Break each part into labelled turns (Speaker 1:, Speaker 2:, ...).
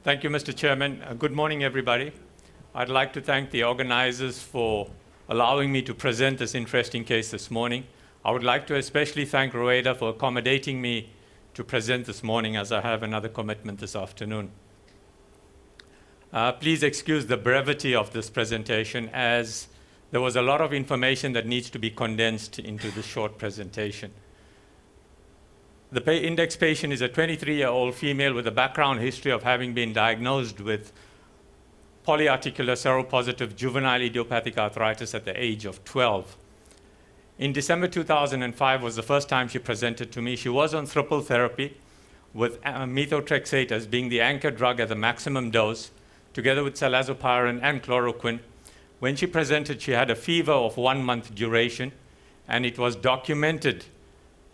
Speaker 1: Thank you, Mr. Chairman. Good morning, everybody. I'd like to thank the organizers for allowing me to present this interesting case this morning. I would like to especially thank Rueda for accommodating me to present this morning, as I have another commitment this afternoon. Please excuse the brevity of this presentation, as there was a lot of information that needs to be condensed into this short presentation. The index patient is a 23-year-old female with a background history of having been diagnosed with polyarticular seropositive juvenile idiopathic arthritis at the age of 12. In December 2005 was the first time she presented to me. She was on triple therapy with methotrexate as being the anchor drug at the maximum dose, together with cilazoparin and chloroquine. When she presented, she had a fever of 1 month duration, and it was documented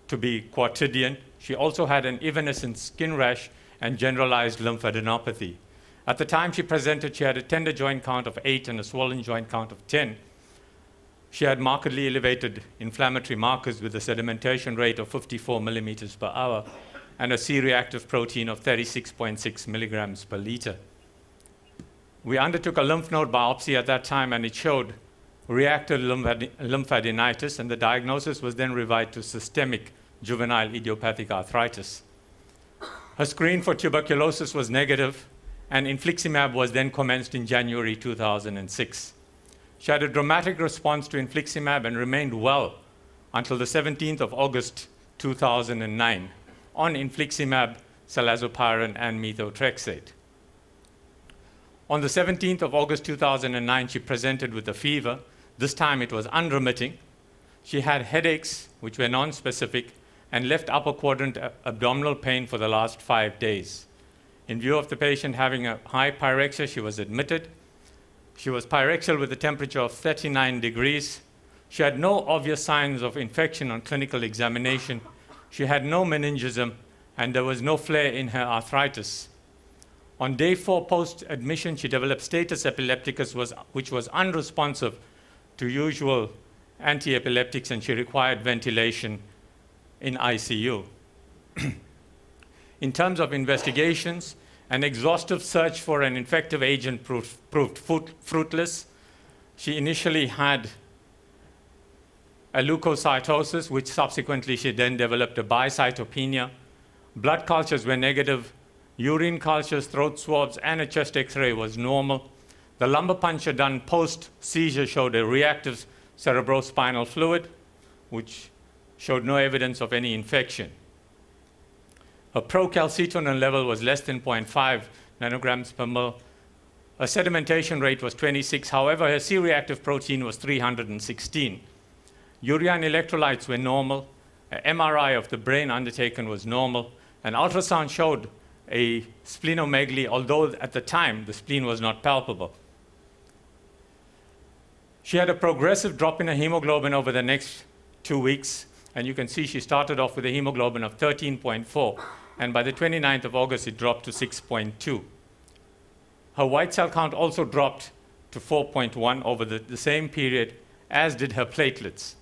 Speaker 1: to be quotidian. She also had an evanescent skin rash and generalized lymphadenopathy. At the time she presented, she had a tender joint count of 8 and a swollen joint count of 10. She had markedly elevated inflammatory markers with a sedimentation rate of 54 millimeters per hour and a C-reactive protein of 36.6 milligrams per liter. We undertook a lymph node biopsy at that time, and it showed reactive lymphadenitis, and the diagnosis was then revised to systemic juvenile idiopathic arthritis. Her screen for tuberculosis was negative, and infliximab was then commenced in January 2006. She had a dramatic response to infliximab and remained well until the 17th of August 2009 on infliximab, cilazoparin, and methotrexate. On the 17th of August 2009, she presented with a fever. This time it was unremitting. She had headaches, which were non-specific, and left upper quadrant abdominal pain for the last 5 days. In view of the patient having a high pyrexia, she was admitted. She was pyrexial with a temperature of 39 degrees. She had no obvious signs of infection on clinical examination. She had no meningism, and there was no flare in her arthritis. On day 4 post-admission, she developed status epilepticus, which was unresponsive to usual anti-epileptics, and she required ventilation in ICU. In terms of investigations, an exhaustive search for an infective agent proved fruitless. She initially had a leukocytosis, which subsequently she then developed a bicytopenia. Blood cultures were negative. Urine cultures, throat swabs, and a chest X-ray was normal. The lumbar puncture done post-seizure showed a reactive cerebrospinal fluid, which showed no evidence of any infection. Her procalcitonin level was less than 0.5 nanograms per ml. Her sedimentation rate was 26. However, her C-reactive protein was 316. Urea and electrolytes were normal. An MRI of the brain undertaken was normal. An ultrasound showed a splenomegaly, although at the time the spleen was not palpable. She had a progressive drop in her hemoglobin over the next 2 weeks, and you can see she started off with a hemoglobin of 13.4, and by the 29th of August it dropped to 6.2. Her white cell count also dropped to 4.1 over the same period, as did her platelets.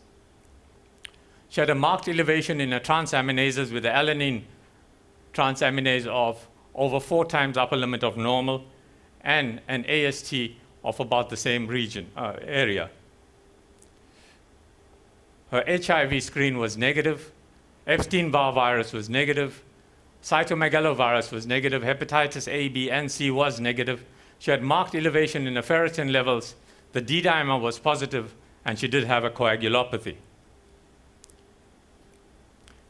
Speaker 1: She had a marked elevation in her transaminases with the alanine transaminase of over 4 times upper limit of normal and an AST of about the same area. Her HIV screen was negative. Epstein-Barr virus was negative. Cytomegalovirus was negative. Hepatitis A, B, and C was negative. She had marked elevation in the ferritin levels. The D-dimer was positive, and she did have a coagulopathy.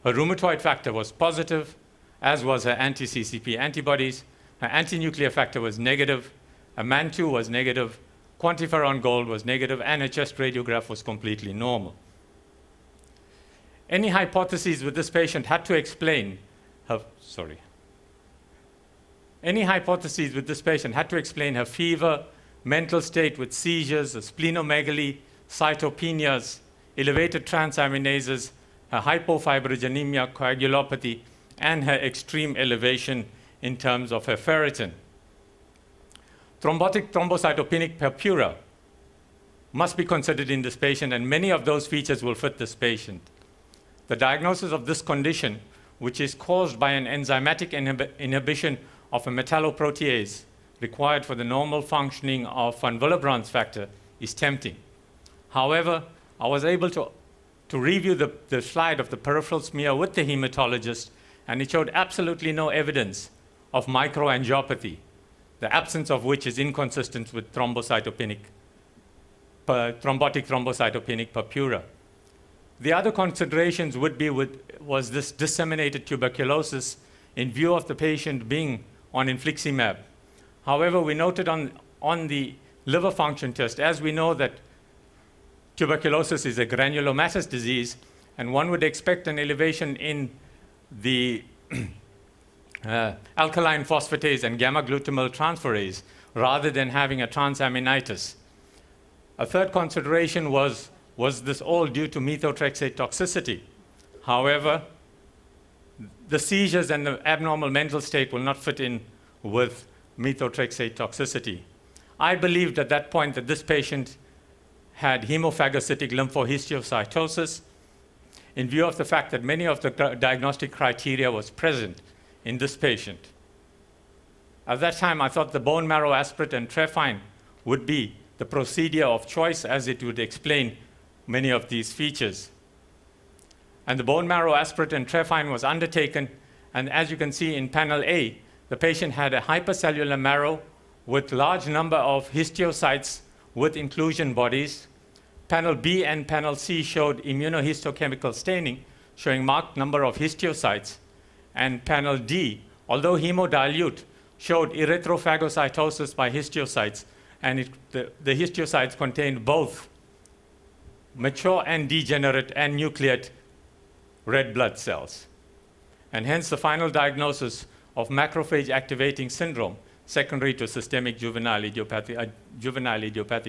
Speaker 1: Her rheumatoid factor was positive, as was her anti-CCP antibodies. Her anti-nuclear factor was negative. Her MAN2 was negative. Quantiferon gold was negative, and her chest radiograph was completely normal. Any hypotheses with this patient had to explain her, Any hypotheses with this patient had to explain her fever, mental state with seizures, splenomegaly, cytopenias, elevated transaminases, her hypofibrinogenemia, coagulopathy, and her extreme elevation in terms of her ferritin. Thrombotic thrombocytopenic purpura must be considered in this patient, and many of those features will fit this patient. The diagnosis of this condition, which is caused by an enzymatic inhibition of a metalloprotease required for the normal functioning of von Willebrand's factor is tempting. However, I was able to review the slide of the peripheral smear with the hematologist, and it showed absolutely no evidence of microangiopathy, the absence of which is inconsistent with thrombotic thrombocytopenic purpura. The other considerations was this disseminated tuberculosis in view of the patient being on infliximab. However, we noted on the liver function test, as we know that tuberculosis is a granulomatous disease, and one would expect an elevation in the alkaline phosphatase and gamma-glutamyl transferase rather than having a transaminitis. A third consideration was this all due to methotrexate toxicity? However, the seizures and the abnormal mental state will not fit in with methotrexate toxicity. I believed at that point that this patient had hemophagocytic lymphohistiocytosis in view of the fact that many of the diagnostic criteria was present in this patient. At that time, I thought the bone marrow aspirate and trephine would be the procedure of choice, as it would explain many of these features. And the bone marrow aspirate and trephine was undertaken, and as you can see in panel A, the patient had a hypercellular marrow with large number of histiocytes with inclusion bodies. Panel B and panel C showed immunohistochemical staining, showing marked number of histiocytes. And panel D, although hemodilute, showed erythrophagocytosis by histiocytes, and the histiocytes contained both mature and degenerate and nucleate red blood cells. And hence the final diagnosis of macrophage activating syndrome secondary to systemic juvenile idiopathic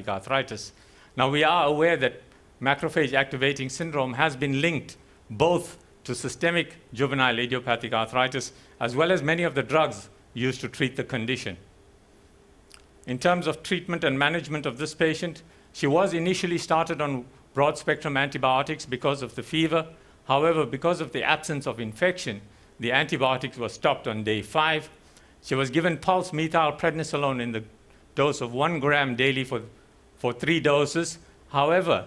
Speaker 1: arthritis. Now, we are aware that macrophage activating syndrome has been linked both to systemic juvenile idiopathic arthritis as well as many of the drugs used to treat the condition. In terms of treatment and management of this patient, she was initially started on broad-spectrum antibiotics because of the fever. However, because of the absence of infection, the antibiotics were stopped on day 5. She was given pulse methylprednisolone in the dose of 1 gram daily for 3 doses. However,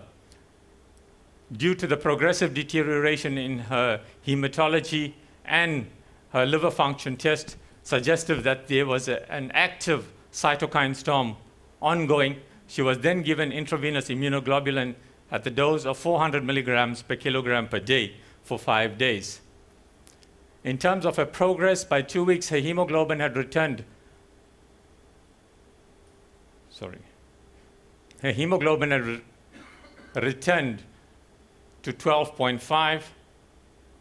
Speaker 1: due to the progressive deterioration in her hematology and her liver function test, suggestive that there was an active cytokine storm ongoing, she was then given intravenous immunoglobulin at the dose of 400 milligrams per kilogram per day for 5 days. In terms of her progress, by 2 weeks, her hemoglobin had returned. Her hemoglobin had returned to 12.5.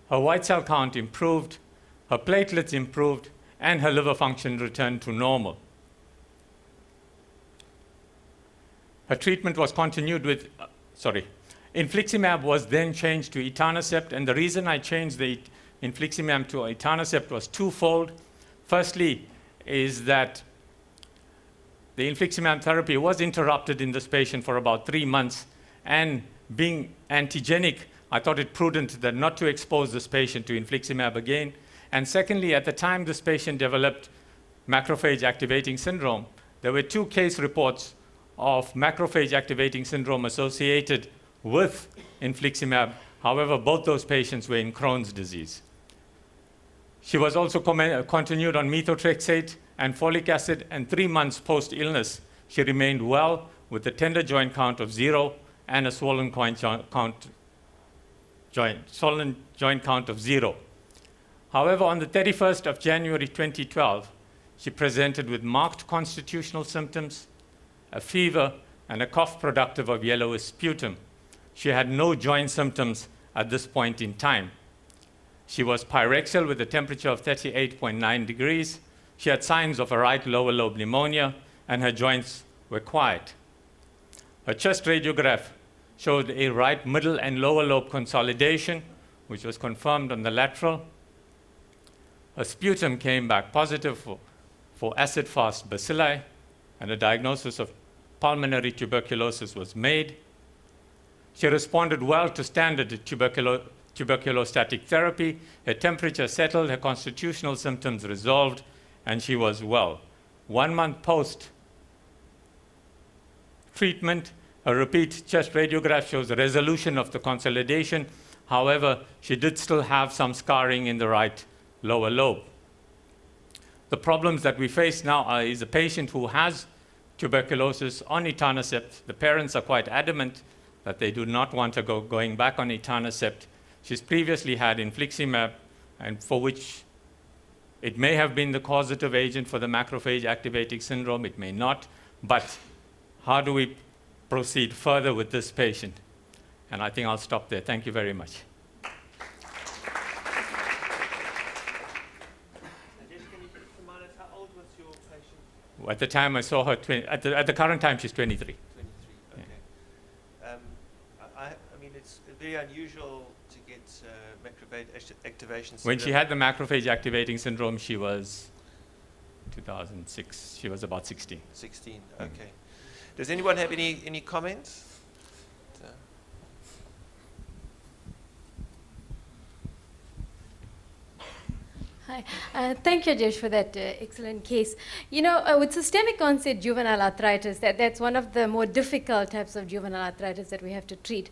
Speaker 1: Her white cell count improved, her platelets improved, and her liver function returned to normal. Her treatment was continued with, infliximab was then changed to etanercept, and the reason I changed the infliximab to etanercept was twofold. Firstly, is that the infliximab therapy was interrupted in this patient for about 3 months, and being antigenic, I thought it prudent that not to expose this patient to infliximab again. And secondly, at the time this patient developed macrophage activating syndrome, there were 2 case reports of macrophage activating syndrome associated with infliximab. However, both those patients were in Crohn's disease. She was also continued on methotrexate and folic acid, and 3 months post-illness, she remained well with a tender joint count of 0 and a swollen joint count of 0. However, on the 31st of January 2012, she presented with marked constitutional symptoms, a fever, and a cough productive of yellowish sputum. She had no joint symptoms at this point in time. She was pyrexial with a temperature of 38.9 degrees. She had signs of a right lower lobe pneumonia, and her joints were quiet. Her chest radiograph showed a right middle and lower lobe consolidation, which was confirmed on the lateral. Her sputum came back positive for acid-fast bacilli, and a diagnosis of pulmonary tuberculosis was made. She responded well to standard tuberculostatic therapy. Her temperature settled, her constitutional symptoms resolved, and she was well. 1 month post-treatment, a repeat chest radiograph shows a resolution of the consolidation. However, she did still have some scarring in the right lower lobe. The problems that we face now is a patient who has tuberculosis on etanercept. The parents are quite adamant that they do not want her going back on etanercept. She's previously had infliximab, and for which it may have been the causative agent for the macrophage activating syndrome, it may not, but how do we proceed further with this patient? And I think I'll stop there. Thank you very much. At the time I saw her, at the current time, she's 23.
Speaker 2: 23, okay. Yeah. I mean, it's very unusual to get macrophage activation syndrome.
Speaker 1: When she had the macrophage activating syndrome, she was 2006. She was about 16.
Speaker 2: 16, okay. Does anyone have any comments?
Speaker 3: Hi. Thank you, Jesh, for that excellent case. You know, with systemic onset juvenile arthritis, that's one of the more difficult types of juvenile arthritis that we have to treat.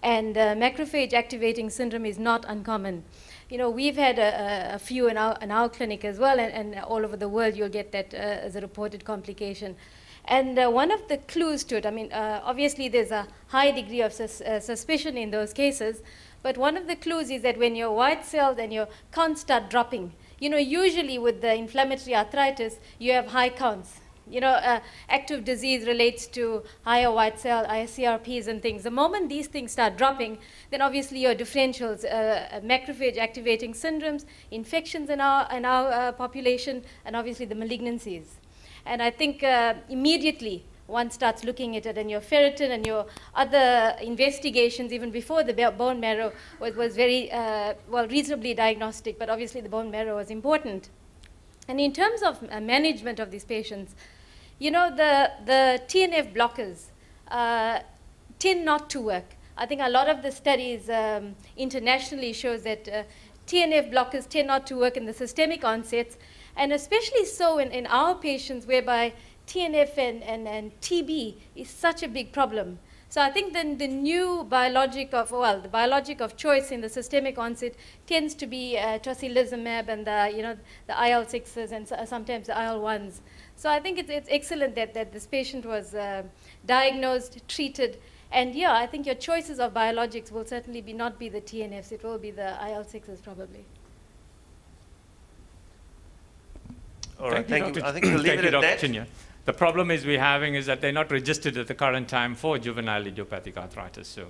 Speaker 3: And macrophage activating syndrome is not uncommon. You know, we've had a few in our clinic as well, and all over the world you'll get that as a reported complication. And one of the clues to it, I mean, obviously there's a high degree of suspicion in those cases, but one of the clues is that when your white cells and your counts start dropping, you know, usually with the inflammatory arthritis, you have high counts. You know, active disease relates to higher white cell, ICRPs and things. The moment these things start dropping, then obviously your differentials, macrophage activating syndromes, infections in our population, and obviously the malignancies. And I think immediately one starts looking at it, and your ferritin and your other investigations, even before the bone marrow, was very, well, reasonably diagnostic, but obviously the bone marrow was important. And in terms of management of these patients, you know, the TNF blockers tend not to work. I think a lot of the studies internationally shows that TNF blockers tend not to work in the systemic onsets, and especially so in our patients whereby TNF and TB is such a big problem. So I think then the new biologic of, well, the biologic of choice in the systemic onset tends to be tocilizumab and the, you know, the IL-6s and sometimes the IL-1s. So I think it's excellent that this patient was diagnosed, treated, and yeah, I think your choices of biologics will certainly not be the TNFs, it will be the IL-6s probably.
Speaker 2: All right, thank you. I think we'll leave it at that.
Speaker 1: Chinya. The problem is we're having is that they're not registered at the current time for juvenile idiopathic arthritis. So